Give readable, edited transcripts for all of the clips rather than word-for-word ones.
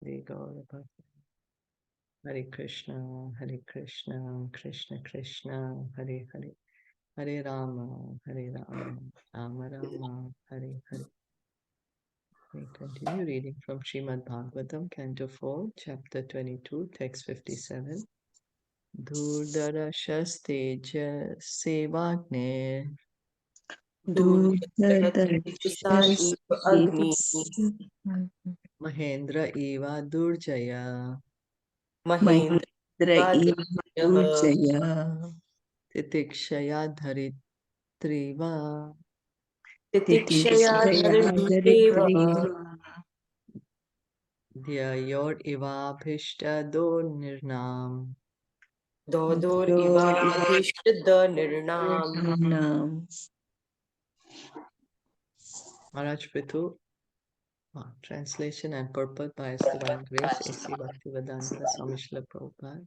Shri Gaura Bhakta. Hare Krishna, Krishna Krishna, Hare Hare, Hare Rama, Rama Rama, Hare Hare. We continue reading from Srimad Bhagavatam, Canto 4, Chapter 22, Text 57. Dhurdarashasteja Sevagne Mahendra Eva Durjaya Mahendra Jaya Titikshaya Dharitriva Titikshaya Dhyayor Ivabhishta Nirnam. Dodor Ivabhishta Nirnam. Mahārāja Pṛthu, translation and purport by His Divine Grace A.C. Bhaktivedanta Swami Srila Prabhupada.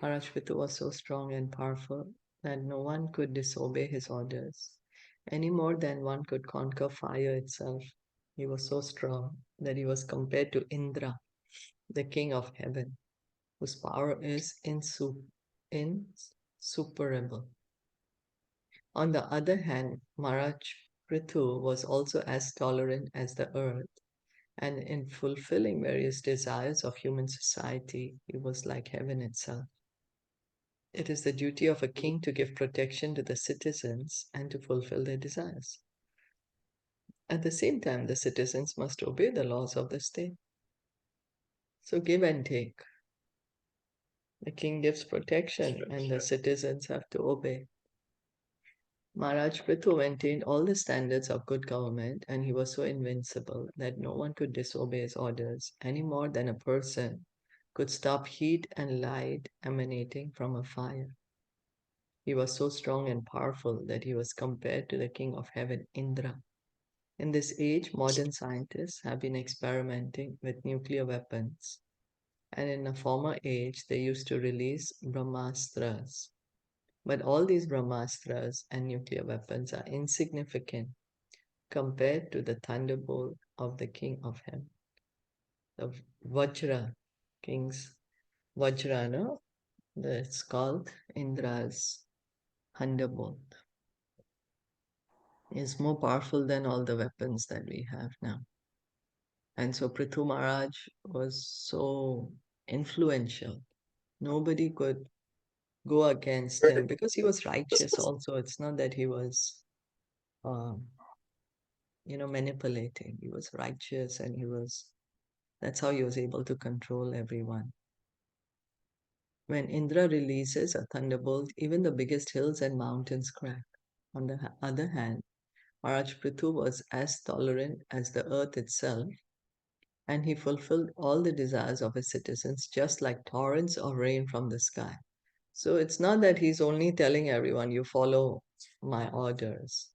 Mahārāja Pṛthu was so strong and powerful that no one could disobey his orders, any more than one could conquer fire itself. He was so strong that he was compared to Indra, the king of heaven, whose power is insuperable. On the other hand, Mahārāja Pṛthu was also as tolerant as the earth, and in fulfilling various desires of human society, he was like heaven itself. It is the duty of a king to give protection to the citizens and to fulfill their desires. At the same time, the citizens must obey the laws of the state. So give and take. The king gives protection and the citizens have to obey. Mahārāja Pṛthu maintained all the standards of good government, and he was so invincible that no one could disobey his orders any more than a person could stop heat and light emanating from a fire. He was so strong and powerful that he was compared to the king of heaven, Indra. In this age, modern scientists have been experimenting with nuclear weapons, and in a former age, they used to release Brahmastras. But all these Brahmastras and nuclear weapons are insignificant compared to the thunderbolt of the king of heaven. The Vajra, king's Vajra, no? That's called Indra's thunderbolt. Is more powerful than all the weapons that we have now. And so Pṛthu Maharaj was so influential. Nobody could go against him because he was righteous also. It's not that he was, manipulating. He was righteous and that's how he was able to control everyone. When Indra releases a thunderbolt, even the biggest hills and mountains crack. On the other hand, Mahārāja Pṛthu was as tolerant as the earth itself, and he fulfilled all the desires of his citizens just like torrents of rain from the sky. So it's not that he's only telling everyone, you follow my orders,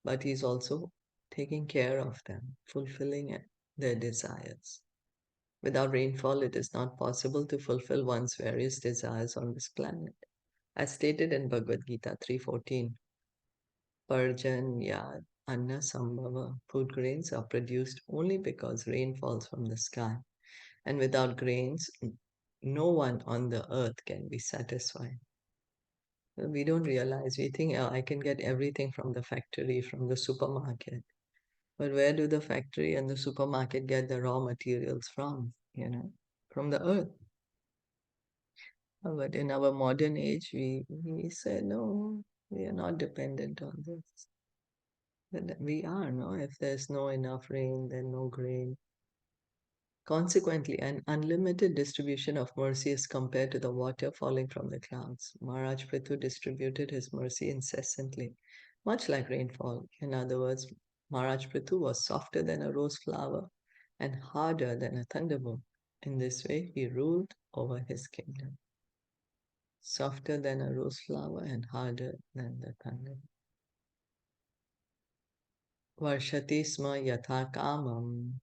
but he's also taking care of them, fulfilling their desires. Without rainfall, it is not possible to fulfill one's various desires on this planet. As stated in Bhagavad Gita 3:14, Parjanya Anna Sambhava, food grains are produced only because rain falls from the sky. And without grains, no one on the earth can be satisfied. We don't realize, we think, oh, I can get everything from the factory, from the supermarket. But where do the factory and the supermarket get the raw materials from? From the earth. But in our modern age, we say, no, we are not dependent on this. But we are, no? If there's no enough rain, then no grain. Consequently, an unlimited distribution of mercy is compared to the water falling from the clouds. Mahārāja Pṛthu distributed his mercy incessantly, much like rainfall. In other words, Mahārāja Pṛthu was softer than a rose flower and harder than a thunderbolt. In this way, he ruled over his kingdom. Softer than a rose flower and harder than the thunder. Varshati sma yatha kamam.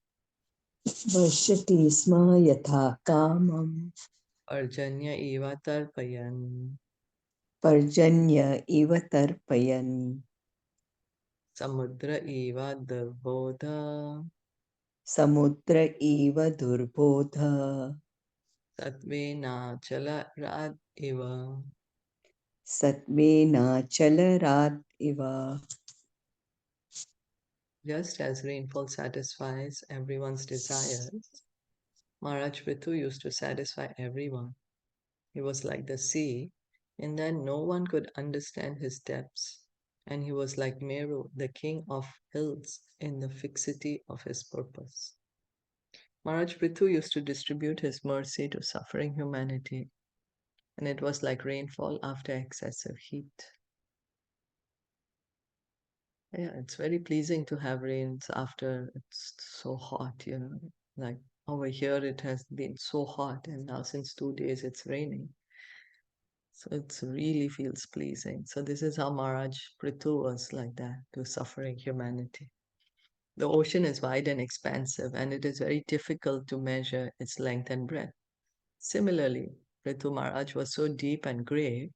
Varshati sma yatha kamam. Parjanya eva tarpayan. Parjanya eva tarpayan. Samudra eva davoda. samudra iva durbodha satvena chalarad iva. satvena chalarat iva. Just as rainfall satisfies everyone's desires, Maharaj Pṛthu used to satisfy everyone. He was like the sea, in that no one could understand his depths, and he was like Meru, the king of hills, in the fixity of his purpose. Maharaj Pṛthu used to distribute his mercy to suffering humanity, and it was like rainfall after excessive heat. Yeah, it's very pleasing to have rains after it's so hot, Like over here, it has been so hot, and now since 2 days it's raining. So it really feels pleasing. So this is how Maharaj Pṛthu was like that to suffering humanity. The ocean is wide and expansive, and it is very difficult to measure its length and breadth. Similarly, Pṛthu Maharaj was so deep and grave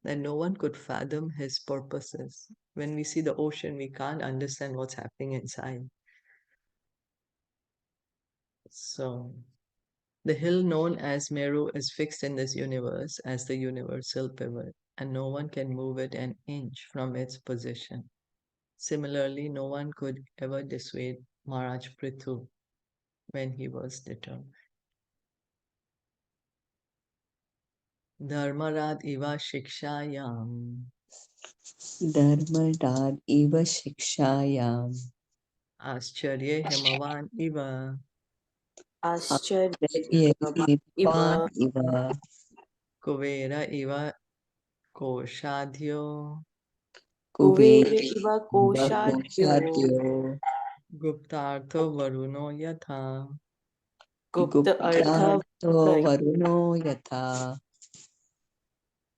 that no one could fathom his purposes. When we see the ocean, we can't understand what's happening inside. So, the hill known as Meru is fixed in this universe as the universal pivot, and no one can move it an inch from its position. Similarly, no one could ever dissuade Maharaj Pṛthu when he was determined. Dharmarad iva shikshayam Dharmadad iva shikshayam ascharye himavan iva Acharya iva kuvera iva koshadhyo Kubera iva koshadyo guptartho varuno yatha. Guptartho varuno yatha.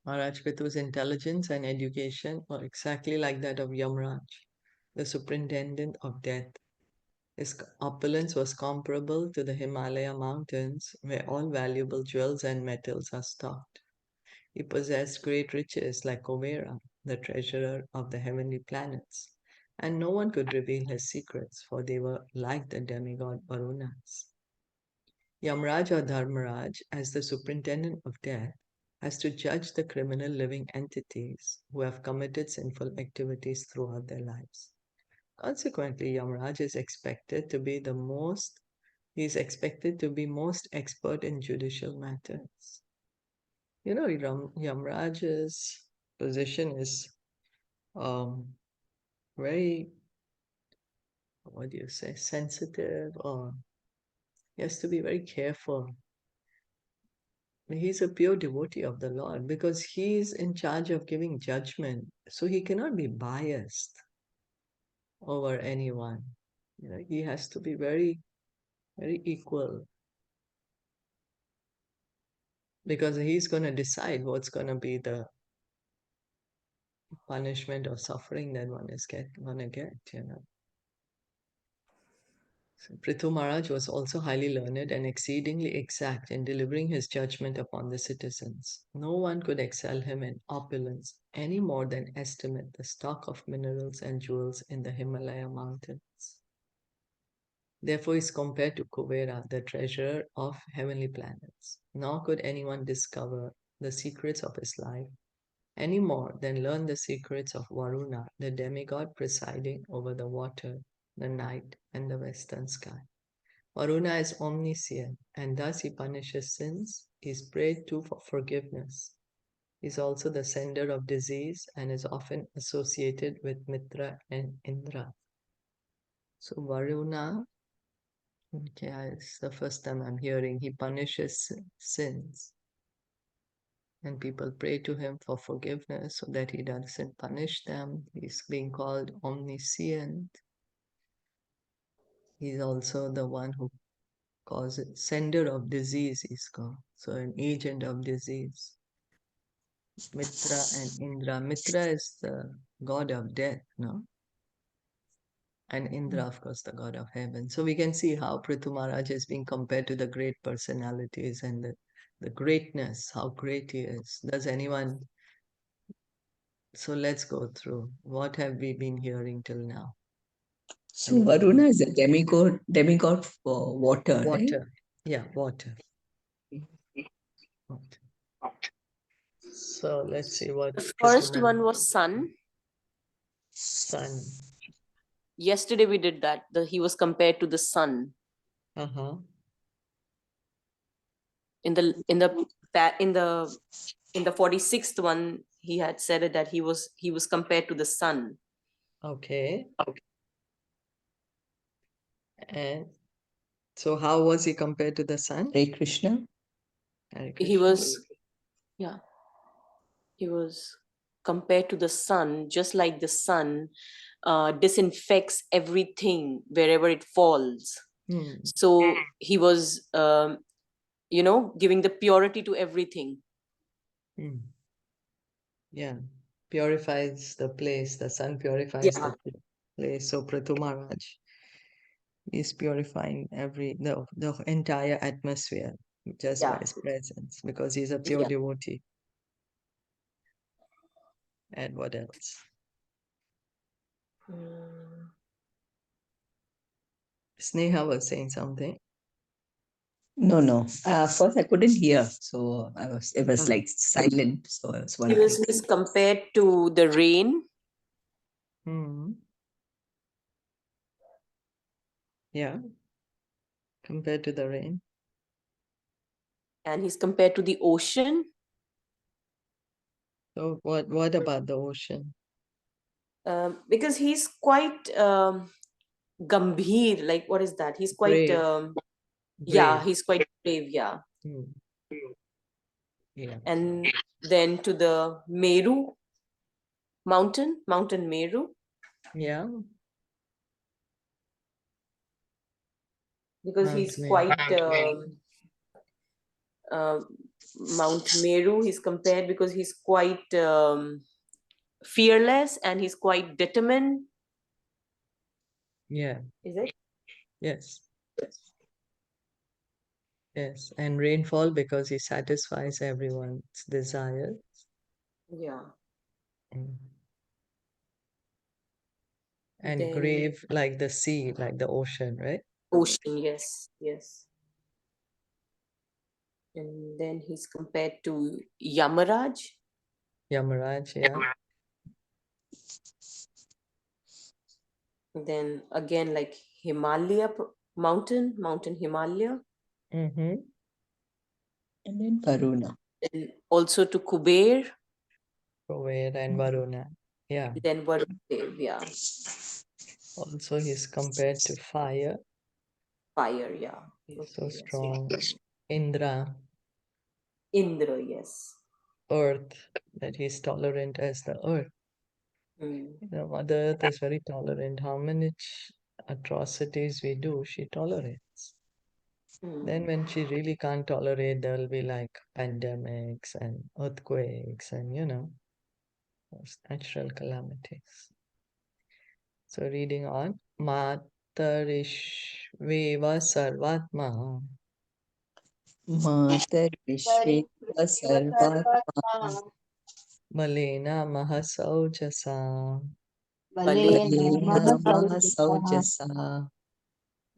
Maharaj Pṛthu's intelligence and education were exactly like that of Yamraj, the superintendent of death. His opulence was comparable to the Himalaya mountains, where all valuable jewels and metals are stocked. He possessed great riches like Kumāra, the treasurer of the heavenly planets, and no one could reveal his secrets, for they were like the demigod Varunas. Yamraj or Dharmaraj, as the superintendent of death, has to judge the criminal living entities who have committed sinful activities throughout their lives. Consequently, Yamraj is expected to be most expert in judicial matters. Yamraj's position is very, sensitive, or he has to be very careful. He's a pure devotee of the Lord because he's in charge of giving judgment. So he cannot be biased over anyone. He has to be very, very equal because he's going to decide what's going to be the punishment or suffering that one is going to get. So Pṛthu Maharaj was also highly learned and exceedingly exact in delivering his judgment upon the citizens. No one could excel him in opulence any more than estimate the stock of minerals and jewels in the Himalaya mountains. Therefore, he is compared to Kuvera, the treasurer of heavenly planets. Nor could anyone discover the secrets of his life any more than learn the secrets of Varuna, the demigod presiding over the water, the night, and the western sky. Varuna is omniscient, and thus he punishes sins. He is prayed to for forgiveness. He is also the sender of disease and is often associated with Mitra and Indra. So Varuna, it's the first time I'm hearing he punishes sins. And people pray to him for forgiveness so that he doesn't punish them. He's being called omniscient. He's also the one who causes sender of disease, he's called. So an agent of disease. Mitra and Indra. Mitra is the god of death, no? And Indra, of course, the god of heaven. So we can see how Pṛthu Maharaj is being compared to the great personalities and the greatness, how great he is. Does anyone? So let's go through. What have we been hearing till now? So Varuna is a demigod for water, right? Water. Yeah, water. Water. So let's see what The first one was sun. sun. Yesterday we did that. He was compared to the sun. Uh-huh. In the 46th one, he had said it that he was compared to the sun. Okay. And so how was he compared to the sun? Hare Krishna. Hare He Krishna. was compared to the sun, just like the sun disinfects everything wherever it falls. So he was giving the purity to everything. Yeah, purifies the place. The sun purifies the place. So Pṛthu Mahārāja is purifying the entire atmosphere just by his presence, because he's a pure devotee. And what else? Sneha was saying something. No. First I couldn't hear, so it was like silent. So I was wondering. He's compared to the rain. Yeah, compared to the rain. And he's compared to the ocean. So what about the ocean? Because he's quite gambhir. Like, what is that? He's quite Brave. he's quite brave. Yeah. Yeah. And then to the Meru mountain Meru. Yeah. Because Mount he's Meru. quite Mount Meru. He's compared because he's quite fearless and he's quite determined. Yeah. Is it? Yes. Yes. And rainfall, because he satisfies everyone's desires. Yeah. And Then, grave, like the sea, like the ocean, right? ocean, yes. And then he's compared to Yamaraj. Yamaraj, yeah. Then again, like Himalaya mountain Himalaya. And then Varuna. And also to Kuber. Kuber and Varuna. Yeah. Then Varuna, yeah. Also, he's compared to fire. Fire, yeah. He's so strong. Indra. Indra, yes. Earth, that he's tolerant as the earth. Mother Earth is very tolerant. How many atrocities we do, she tolerates. Then when she really can't tolerate, there'll be like pandemics and earthquakes and, those natural calamities. So reading on, Matarishveva Sarvatma Matarvishveva Sarvatma Malena Mahasaujasa Balena Mahasaujasa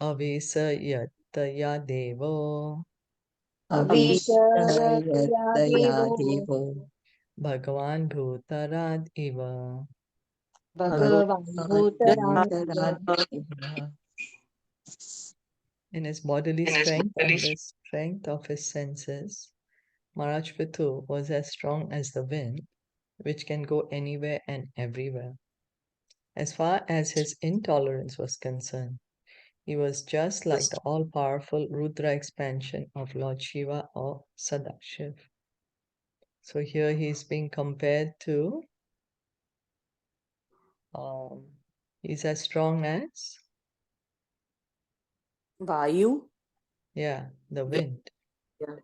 Avesa Yattaya Devo Avishayataya Devo Bhagavan Bhutarad Iva. In his bodily strength and the strength of his senses, Maharaj Pṛthu was as strong as the wind, which can go anywhere and everywhere. As far as his intolerance was concerned, he was just like the all-powerful Rudra expansion of Lord Shiva or Sadashiv. So here he's being compared to, he's as strong as? Vayu. Yeah, the wind. Yeah.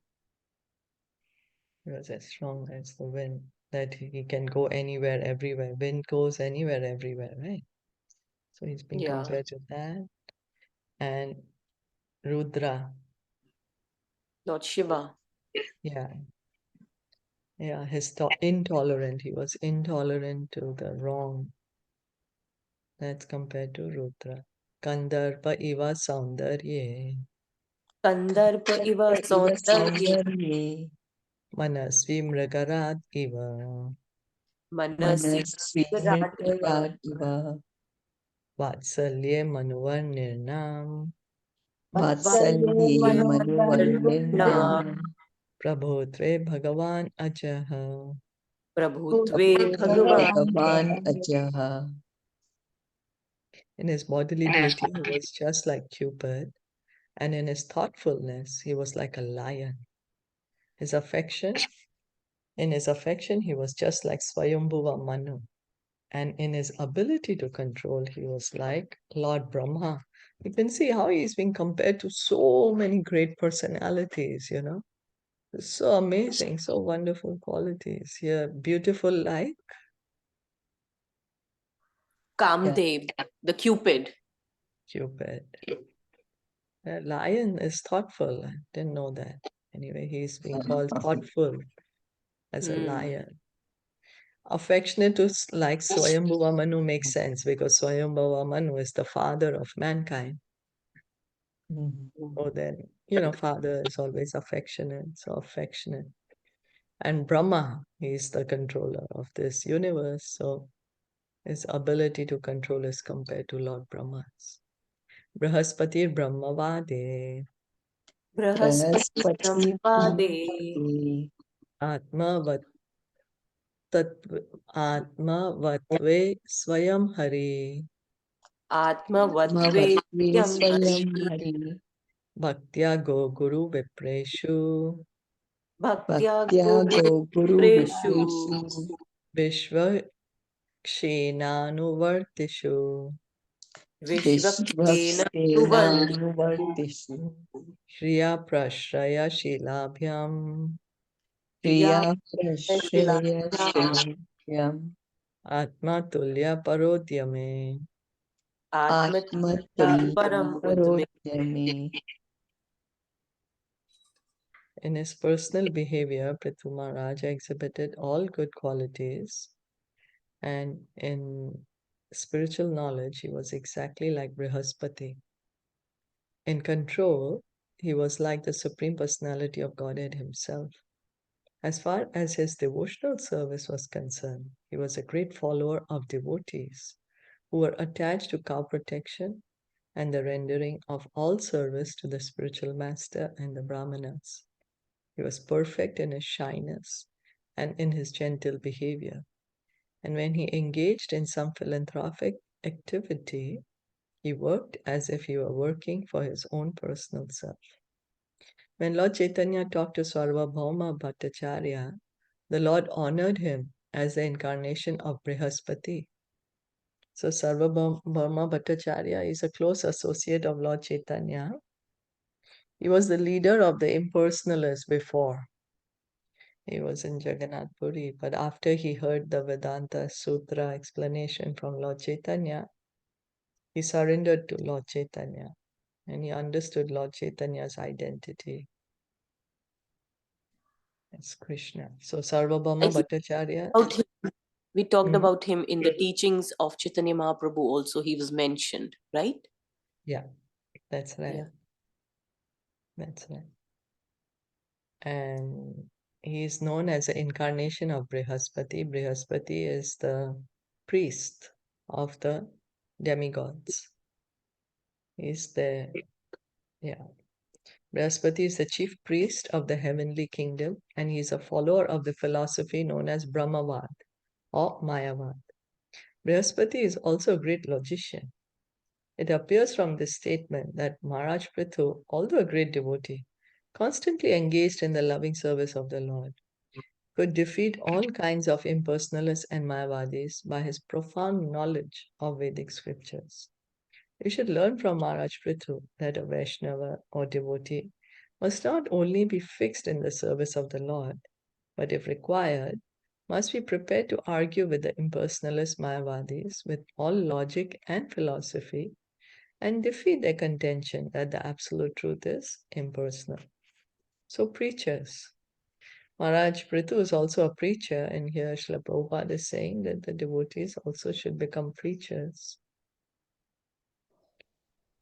He was as strong as the wind, that he can go anywhere, everywhere. Wind goes anywhere, everywhere, right? So he's being compared to that. And Rudra. Lord Shiva. Yeah. Yeah, intolerant. He was intolerant to the wrong. That's compared to Rudra. Kandarpa iva saundarye. Kandarpa iva saundarye. Manasvi mragarat iva. Manasi virat iva. Vatsalye manuvarnirnam. Vatsalye Manuvarnirnam. Manuvarnirnam. Prabhutve Bhagavan Ajaha. Prabhutve Bhagavan. Bhagavan Ajaha. In his bodily beauty, he was just like Cupid, and in his thoughtfulness, he was like a lion. In his affection, he was just like Swayambhuva Manu. And in his ability to control, he was like Lord Brahma. You can see how he's being compared to so many great personalities, you know. So amazing, so wonderful qualities. Here, beautiful like Kamdev, the Cupid. Cupid. A lion is thoughtful. I didn't know that. Anyway, he's being called thoughtful as a lion. Affectionate to like Swayambhuva Manu makes sense because Swayambhuva Manu is the father of mankind. Oh, then, you know, father is always affectionate, so affectionate. And Brahma, he is the controller of this universe, so his ability to control is compared to Lord Brahma's. Brihaspati Brahmavade. Brihaspati Brahmavade. Atmavatve Swayam Hari. Atmavatve Swayam Hari. Bhaktya Go Guru Vipreshu. Bhaktya Go Guru Vipreshu. Vishva Kshenanuvartishu. Vishvakshenanuvartishu. Shriya Prashraya Shilabhyam. Priya Prashraya Shilavyam. Atma Tulya Parodyame. Atmatulya Parodhyame. In his personal behavior, Pṛthu Mahārāja exhibited all good qualities, and in spiritual knowledge, he was exactly like Brihaspati. In control, he was like the Supreme Personality of Godhead himself. As far as his devotional service was concerned, he was a great follower of devotees who were attached to cow protection and the rendering of all service to the spiritual master and the brahmanas. He was perfect in his shyness and in his gentle behavior. And when he engaged in some philanthropic activity, he worked as if he were working for his own personal self. When Lord Chaitanya talked to Sarvabhauma Bhattacharya, the Lord honored him as the incarnation of Brihaspati. So Sarvabhauma Bhattacharya is a close associate of Lord Chaitanya. He was the leader of the impersonalists before. He was in Jagannath Puri, but after he heard the Vedanta Sutra explanation from Lord Chaitanya, he surrendered to Lord Chaitanya and he understood Lord Chaitanya's identity as Krishna. So Sarvabhauma Bhattacharya. We talked about him in the teachings of Chaitanya Mahaprabhu also. He was mentioned, right? Yeah, that's right. Yeah. That's right. And he is known as the incarnation of Brihaspati. Brihaspati is the priest of the demigods. He's the, Brihaspati is the chief priest of the heavenly kingdom, and he is a follower of the philosophy known as Brahmavad or Mayavad. Brihaspati is also a great logician. It appears from this statement that Maharaj Pṛthu, although a great devotee, constantly engaged in the loving service of the Lord, could defeat all kinds of impersonalists and Mayavadis by his profound knowledge of Vedic scriptures. We should learn from Maharaj Pṛthu that a Vaishnava or devotee must not only be fixed in the service of the Lord, but if required, must be prepared to argue with the impersonalist Mayavadis with all logic and philosophy and defeat their contention that the absolute truth is impersonal. So preachers. Maharaj Pṛthu is also a preacher, and here Srila Prabhupada is saying that the devotees also should become preachers.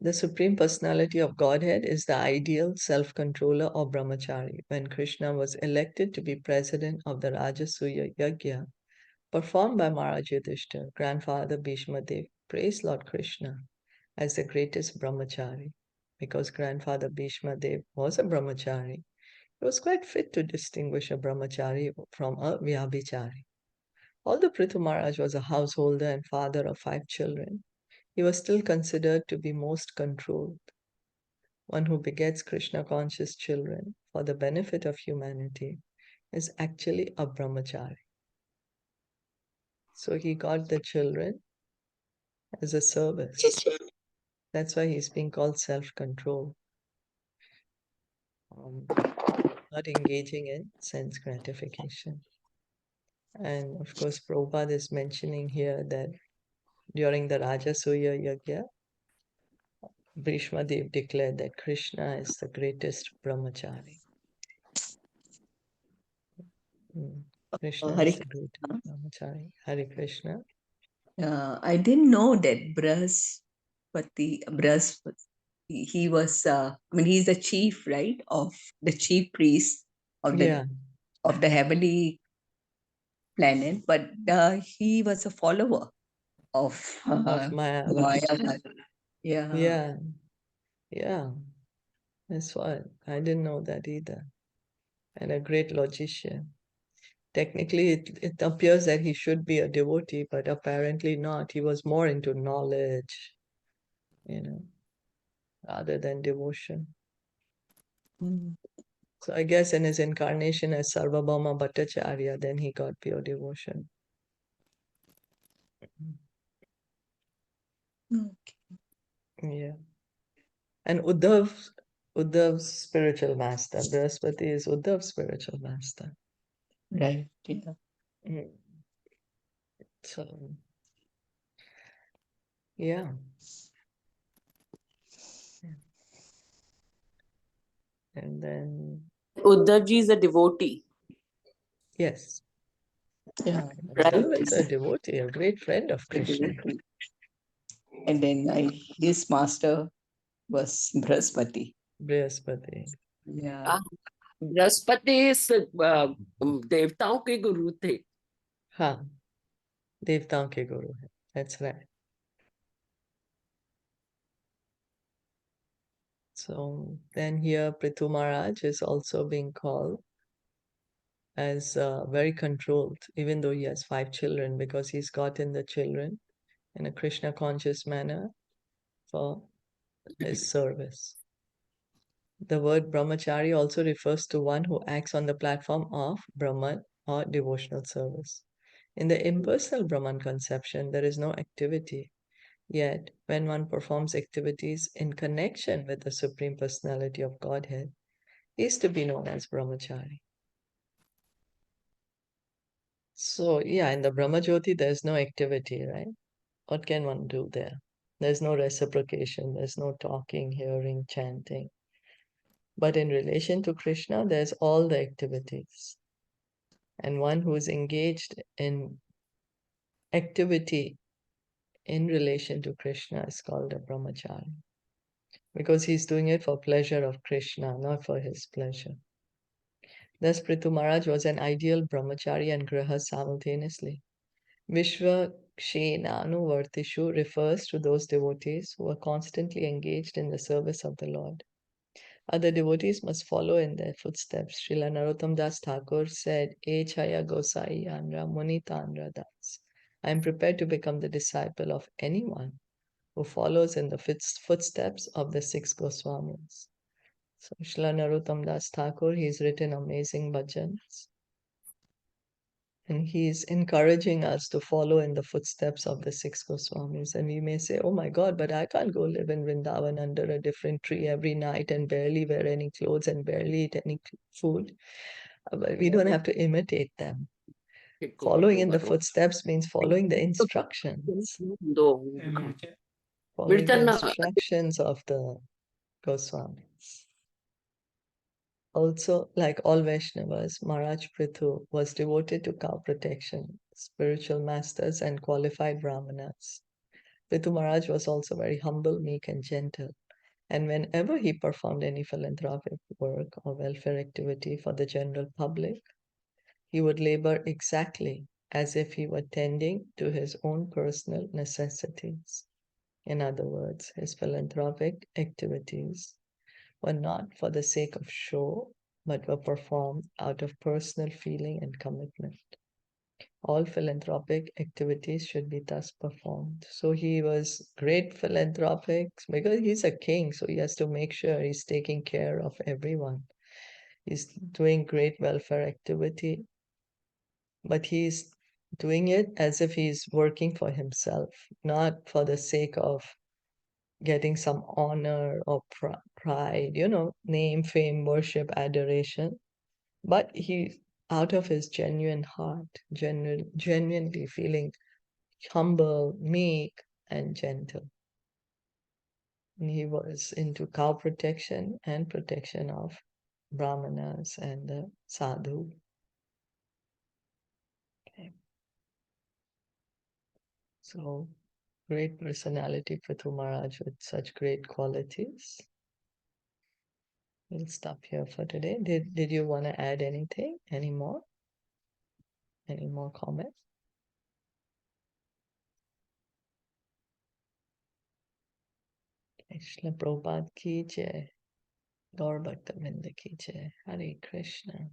The Supreme Personality of Godhead is the ideal self-controller or brahmachari. When Krishna was elected to be president of the Rajasuya Yajna, performed by Mahārāja Yudhishthira, grandfather Bhishma Dev praised Lord Krishna as the greatest brahmachari. Because grandfather Bhishma Dev was a brahmachari, he was quite fit to distinguish a brahmachari from a vyabhichari. Although Pṛthu Mahārāja was a householder and father of 5 children, he was still considered to be most controlled. One who begets Krishna-conscious children for the benefit of humanity is actually a brahmachari. So he got the children as a service. That's why he's being called self-control. Not engaging in sense gratification. And of course, Prabhupada is mentioning here that during the Rajasuya Yajna, Bhishma Dev declared that Krishna is the greatest brahmachari. Krishna Hare is the greatest brahmachari. Hare Krishna. I didn't know that he was, he's the chief, right, of the chief priest of the heavenly planet, but he was a follower of Maya. Yeah. Yeah. That's what. I didn't know that either. And a great logician. Technically, it appears that he should be a devotee, but apparently not. He was more into knowledge, rather than devotion. So I guess in his incarnation as Sarvabhauma Bhattacharya, then he got pure devotion. Yeah. And Uddhav's spiritual master. Brihaspati is Uddhav's spiritual master. Right. Yeah. So, yeah. And then Uddhavji is a devotee. yes. Yeah. Uddhav is a devotee, a great friend of Krishna. And then his master was Brihaspati. Brihaspati. Yeah. Brihaspati देवताओं के गुरु थे. हाँ, देवताओं के गुरु है. That's right. So then here Pṛthu Mahārāja is also being called as very controlled, even though he has 5 children, because he's gotten the children in a Krishna conscious manner for his service. The word brahmachari also refers to one who acts on the platform of Brahman or devotional service. In the impersonal Brahman conception, there is no activity. Yet, when one performs activities in connection with the Supreme Personality of Godhead, he is to be known as brahmachari. So, yeah, in the Brahmajyoti, there's no activity, right? What can one do there? There's no reciprocation, there's no talking, hearing, chanting. But in relation to Krishna, there's all the activities. And one who is engaged in activity in relation to Krishna is called a brahmachari. Because he's doing it for pleasure of Krishna, not for his pleasure. Thus, Pṛthu Mahārāja was an ideal brahmachari and grihas simultaneously. Vishva Kshenanuvartishu refers to those devotees who are constantly engaged in the service of the Lord. Other devotees must follow in their footsteps. Srila Narottam Das Thakur said, E Chaya Gosai Andra Muni Tandra Das. I am prepared to become the disciple of anyone who follows in the footsteps of the 6 Goswamis. So Srila Narottam Das Thakur, he's written amazing bhajans. And he's encouraging us to follow in the footsteps of the 6 Goswamis. And we may say, oh my God, but I can't go live in Vrindavan under a different tree every night and barely wear any clothes and barely eat any food. But we don't have to imitate them. Following in the footsteps means following the instructions. Following the instructions of the Goswamis. Also, like all Vaishnavas, Mahārāja Pṛthu was devoted to cow protection, spiritual masters, and qualified brahmanas. Pṛthu Maharaj was also very humble, meek, and gentle. And whenever he performed any philanthropic work or welfare activity for the general public, he would labor exactly as if he were tending to his own personal necessities. In other words, his philanthropic activities were not for the sake of show, but were performed out of personal feeling and commitment. All philanthropic activities should be thus performed. So he was great philanthropic because he's a king, so he has to make sure he's taking care of everyone. He's doing great welfare activity, but he's doing it as if he's working for himself, not for the sake of getting some honor or pride, name, fame, worship, adoration. But he, out of his genuine heart, genuinely feeling humble, meek, and gentle. And he was into cow protection and protection of brahmanas and the sadhu. Okay. So, great personality, Pṛthu Maharaj, with such great qualities. We'll stop here for today. Did you want to add anything? Any more? Any more comments? Krishna Prabhupada ki jai. Gaur Bhakta Vrinda ki jai. Hare Krishna.